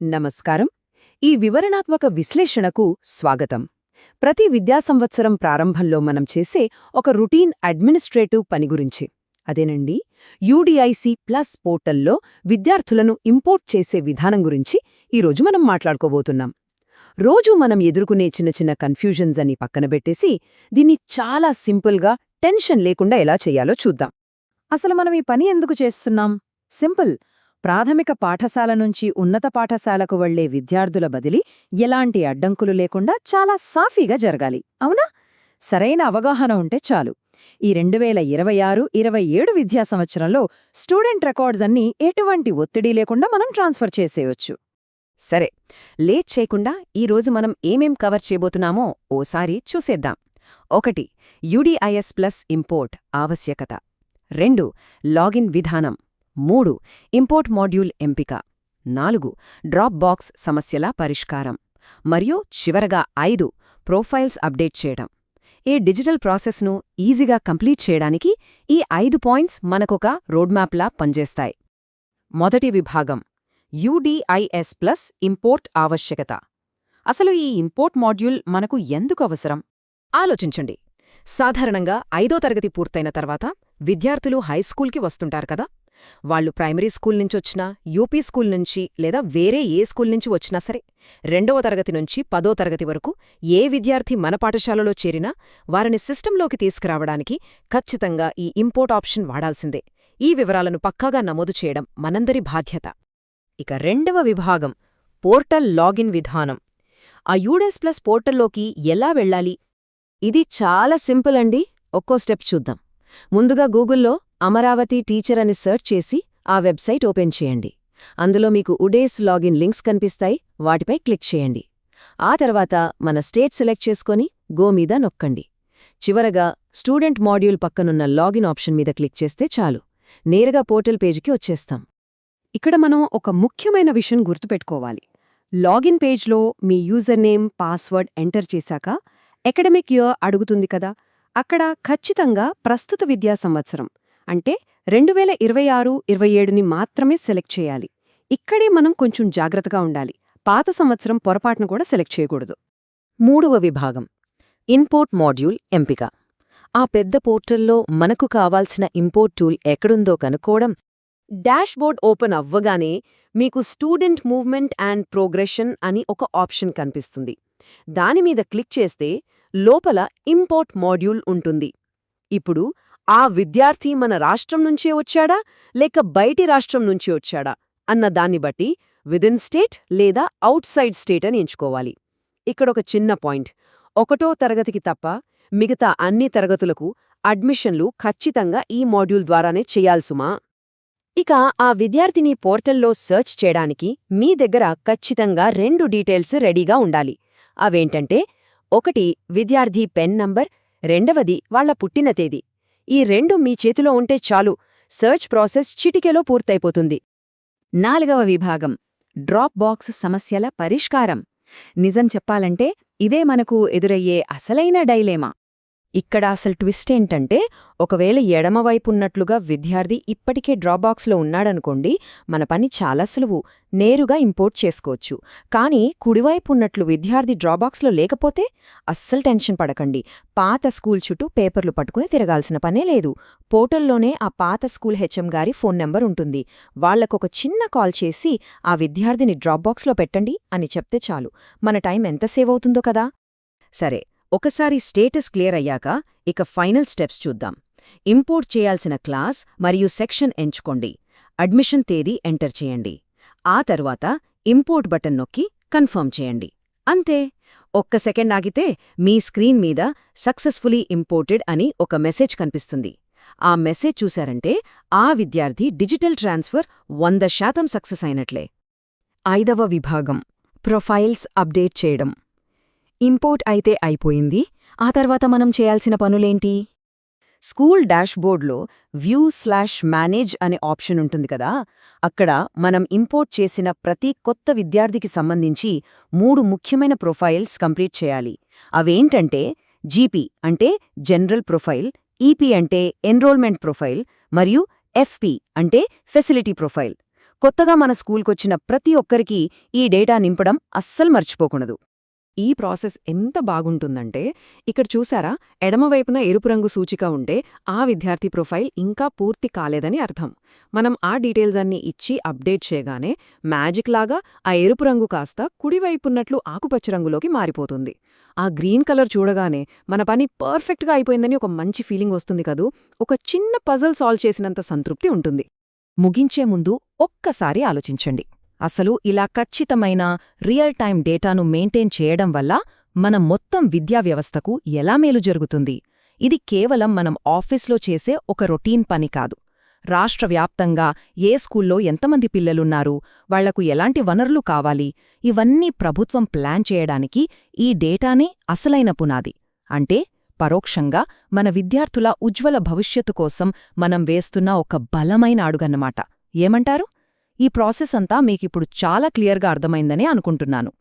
నమస్కారం. ఈ వివరణాత్మక విశ్లేషణకు స్వాగతం. ప్రతి విద్యా సంవత్సరం ప్రారంభంలో మనం చేసే ఒక రొటీన్ అడ్మినిస్ట్రేటివ్ పని గురించి, అదేనండి యూడీఐసీ ప్లస్ పోర్టల్లో విద్యార్థులను ఇంపోర్ట్ చేసే విధానం గురించి ఈరోజు మనం మాట్లాడుకోబోతున్నాం. రోజూ మనం ఎదుర్కొనే చిన్న చిన్న కన్ఫ్యూజన్స్ అని పక్కనబెట్టేసి దీన్ని చాలా సింపుల్గా, టెన్షన్ లేకుండా ఎలా చేయాలో చూద్దాం. అసలు మనం ఈ పని ఎందుకు చేస్తున్నాం? సింపుల్. ప్రాథమిక పాఠశాల నుంచి ఉన్నత పాఠశాలకు వెళ్లే విద్యార్థుల బదిలీ ఎలాంటి అడ్డంకులు లేకుండా చాలా సాఫీగా జరగాలి, అవునా? సరైన అవగాహన ఉంటే చాలు. ఈ 2026-27 విద్యా సంవత్సరంలో స్టూడెంట్ రికార్డ్స్ అన్నీ ఎటువంటి ఒత్తిడి లేకుండా మనం ట్రాన్స్ఫర్ చేసేయొచ్చు. సరే, లేట్ చేయకుండా ఈరోజు మనం ఏమేం కవర్ చేయబోతున్నామో ఓసారి చూసేద్దాం. 1. యూడీఐఎస్ ప్లస్ ఇంపోర్ట్ ఆవశ్యకత. 2. లాగిన్ విధానం. 3. ఇంపోర్ట్ మాడ్యూల్ ఎంపిక. 4. డ్రాప్ బాక్స్ సమస్యల పరిష్కారం. మరియు చివరగా 5. ప్రొఫైల్స్ అప్డేట్ చేయడం. ఈ డిజిటల్ ప్రాసెస్ను ఈజీగా కంప్లీట్ చేయడానికి ఈ 5 పాయింట్స్ మనకొక రోడ్మ్యాప్లా పనిచేస్తాయి. మొదటి విభాగం యూడీఐఎస్ ప్లస్ ఇంపోర్ట్ ఆవశ్యకత. అసలు ఈ ఇంపోర్ట్ మాడ్యూల్ మనకు ఎందుకు అవసరం? ఆలోచించండి. సాధారణంగా 5వ తరగతి పూర్తయిన తర్వాత విద్యార్థులు హైస్కూల్కి వస్తుంటారు కదా. వాళ్లు ప్రైమరీ స్కూల్ నుంచొచ్చినా, యూపీ స్కూల్ నుంచి లేదా వేరే ఏ స్కూల్ నుంచి వచ్చినా సరే, 2వ తరగతి నుంచి 10వ తరగతి వరకు ఏ విద్యార్థి మన పాఠశాలలో చేరినా వారిని సిస్టంలోకి తీసుకురావడానికి ఖచ్చితంగా ఈ ఇంపోర్ట్ ఆప్షన్ వాడాల్సిందే. ఈ వివరాలను పక్కాగా నమోదు చేయడం మనందరి బాధ్యత. ఇక 2వ విభాగం పోర్టల్ లాగిన్ విధానం. ఆ యూడీఐఎస్ ప్లస్ పోర్టల్లోకి ఎలా వెళ్ళాలి? ఇది చాలా సింపుల్ అండి. ఒక్కో స్టెప్ చూద్దాం. ముందుగా గూగుల్లో అమరావతి టీచర్ అని సెర్చ్ చేసి ఆ వెబ్సైట్ ఓపెన్ చేయండి. అందులో మీకు యుడేస్ లాగిన్ లింక్స్ కనిపిస్తాయి. వాటిపై క్లిక్ చేయండి. ఆ తర్వాత మన స్టేట్ సెలెక్ట్ చేసుకొని గో మీద నొక్కండి. చివరగా స్టూడెంట్ మాడ్యూల్ పక్కనున్న లాగిన్ ఆప్షన్ మీద క్లిక్ చేస్తే చాలు, నేరుగా పోర్టల్ పేజీకి వచ్చేస్తాం. ఇక్కడ మనం ఒక ముఖ్యమైన విషయం గుర్తుపెట్టుకోవాలి. లాగిన్ పేజ్లో మీ యూజర్ నేమ్, పాస్వర్డ్ ఎంటర్ చేశాక అకాడమిక్ ఇయర్ అడుగుతుంది కదా. అక్కడ ఖచ్చితంగా ప్రస్తుత విద్యా సంవత్సరం అంటే 2026-27ని మాత్రమే సెలెక్ట్ చేయాలి. ఇక్కడే మనం కొంచెం జాగ్రత్తగా ఉండాలి. పాత సంవత్సరం పొరపాటును కూడా సెలెక్ట్ చేయకూడదు. 3వ విభాగం ఇంపోర్ట్ మాడ్యూల్ ఎంపిక. ఆ పెద్ద పోర్టల్లో మనకు కావాల్సిన ఇంపోర్ట్ టూల్ ఎక్కడుందో కనుక్కోవడం. డాష్బోర్డ్ ఓపెన్ అవ్వగానే మీకు స్టూడెంట్ మూవ్మెంట్ అండ్ ప్రోగ్రెషన్ అని ఒక ఆప్షన్ కనిపిస్తుంది. దానిమీద క్లిక్ చేస్తే లోపల ఇంపోర్ట్ మాడ్యూల్ ఉంటుంది. ఇప్పుడు ఆ విద్యార్థి మన రాష్ట్రం నుంచే వచ్చాడా లేక బయటి రాష్ట్రం నుంచి వచ్చాడా అన్న దాన్ని బట్టి విదిన్ స్టేట్ లేదా అవుట్ సైడ్ స్టేట్ అని ఎంచుకోవాలి. ఇక్కడొక చిన్న పాయింట్. 1వ తరగతికి తప్ప మిగతా అన్ని తరగతులకు అడ్మిషన్లు ఖచ్చితంగా ఈ మాడ్యూల్ ద్వారానే చెయ్యాల్సుమా. ఇక ఆ విద్యార్థిని పోర్టల్లో సెర్చ్ చేయడానికి మీ దగ్గర ఖచ్చితంగా 2 డీటెయిల్స్ రెడీగా ఉండాలి. అవేంటంటే, 1 విద్యార్థి పెన్ నంబర్, 2వది వాళ్ల పుట్టిన తేదీ. ఈ 2 మీ చేతిలో ఉంటే చాలు, సెర్చ్ ప్రాసెస్ చిటికెలో పూర్తయిపోతుంది. 4వ విభాగం డ్రాప్ బాక్స్ సమస్యల పరిష్కారం. నిజం చెప్పాలంటే ఇదే మనకు ఎదురయ్యే అసలైన డైలేమా. ఇక్కడ అసలు ట్విస్ట్ ఏంటంటే, ఒకవేళ ఎడమవైపున్నట్లుగా విద్యార్థి ఇప్పటికే డ్రాప్బాక్స్లో ఉన్నాడనుకోండి, మన పని చాలా సులువు, నేరుగా ఇంపోర్ట్ చేసుకోవచ్చు. కానీ కుడివైపున్నట్లు విద్యార్థి డ్రాప్బాక్స్లో లేకపోతే అస్సలు టెన్షన్ పడకండి. పాత స్కూల్ చుట్టూ పేపర్లు పట్టుకుని తిరగాల్సిన పనే లేదు. పోర్టల్లోనే ఆ పాత స్కూల్ హెచ్ఎం గారి ఫోన్ నెంబర్ ఉంటుంది. వాళ్లకొక చిన్న కాల్ చేసి ఆ విద్యార్థిని డ్రాప్బాక్స్లో పెట్టండి అని చెప్తే చాలు. మన టైం ఎంత సేవ్ అవుతుందో కదా. సరే, ఒకసారి స్టేటస్ క్లియర్ అయ్యాక ఇక ఫైనల్ స్టెప్స్ చూద్దాం. ఇంపోర్ట్ చేయాల్సిన క్లాస్ మరియు సెక్షన్ ఎంచుకోండి. అడ్మిషన్ తేదీ ఎంటర్ చేయండి. ఆ తర్వాత ఇంపోర్ట్ బటన్ నొక్కి కన్ఫర్మ్ చేయండి. అంతే. ఒక్క సెకండ్ ఆగితే మీ స్క్రీన్ మీద సక్సెస్ఫుల్లీ ఇంపోర్టెడ్ అని ఒక మెసేజ్ కనిపిస్తుంది. ఆ మెసేజ్ చూశారంటే ఆ విద్యార్థి డిజిటల్ ట్రాన్స్ఫర్ 100% సక్సెస్ అయినట్లే. 5వ విభాగం ప్రొఫైల్స్ అప్డేట్ చేయడం. ఇంపోర్ట్ అయితే అయిపోయింది. ఆ తర్వాత మనం చేయాల్సిన పనులేంటి? స్కూల్ డాష్బోర్డ్లో వ్యూ/మేనేజ్ అనే ఆప్షన్ ఉంటుంది కదా. అక్కడ మనం ఇంపోర్ట్ చేసిన ప్రతి కొత్త విద్యార్థికి సంబంధించి 3 ముఖ్యమైన ప్రొఫైల్స్ కంప్లీట్ చేయాలి. అవేంటంటే జీపీ అంటే జనరల్ ప్రొఫైల్, ఈపీ అంటే ఎన్రోల్మెంట్ ప్రొఫైల్ మరియు ఎఫ్పి అంటే ఫెసిలిటీ ప్రొఫైల్. కొత్తగా మన స్కూల్కొచ్చిన ప్రతి ఒక్కరికీ ఈ డేటా నింపడం అస్సలు మర్చిపోకూడదు. ఈ ప్రాసెస్ ఎంత బాగుంటుందంటే ఇక్కడ చూసారా, ఎడమవైపున ఎరుపు రంగు సూచిక ఉంటే ఆ విద్యార్థి ప్రొఫైల్ ఇంకా పూర్తి కాలేదని అర్థం. మనం ఆ డీటెయిల్స్ అన్నీ ఇచ్చి అప్డేట్ చేయగానే మ్యాజిక్ లాగా ఆ ఎరుపు రంగు కాస్త కుడివైపున్నట్లు ఆకుపచ్చ రంగులోకి మారిపోతుంది. ఆ గ్రీన్ కలర్ చూడగానే మన పని పర్ఫెక్ట్గా అయిపోయిందని ఒక మంచి ఫీలింగ్ వస్తుంది కదూ. ఒక చిన్న పజల్ సాల్వ్ చేసినంత సంతృప్తి ఉంటుంది. ముగించే ముందు ఒక్కసారి ఆలోచించండి. అసలు ఇలా ఖచ్చితమైన రియల్ టైం డేటాను మెయింటైన్ చేయడం వల్ల మన మొత్తం విద్యా వ్యవస్థకు ఎలా మేలు జరుగుతుంది? ఇది కేవలం మనం ఆఫీస్లో చేసే ఒక రొటీన్ పని కాదు. రాష్ట్రవ్యాప్తంగా ఏ స్కూల్లో ఎంతమంది పిల్లలున్నారు, వాళ్లకు ఎలాంటి వనరులు కావాలి, ఇవన్నీ ప్రభుత్వం ప్లాన్ చేయడానికి ఈ డేటానే అసలైన పునాది. అంటే పరోక్షంగా మన విద్యార్థుల ఉజ్వల భవిష్యత్తు కోసం మనం వేస్తున్న ఒక బలమైన అడుగన్నమాట. ఏమంటారు? ఈ ప్రాసెస్ అంతా మీకిప్పుడు చాలా క్లియర్గా అర్థమైందని అనుకుంటున్నాను.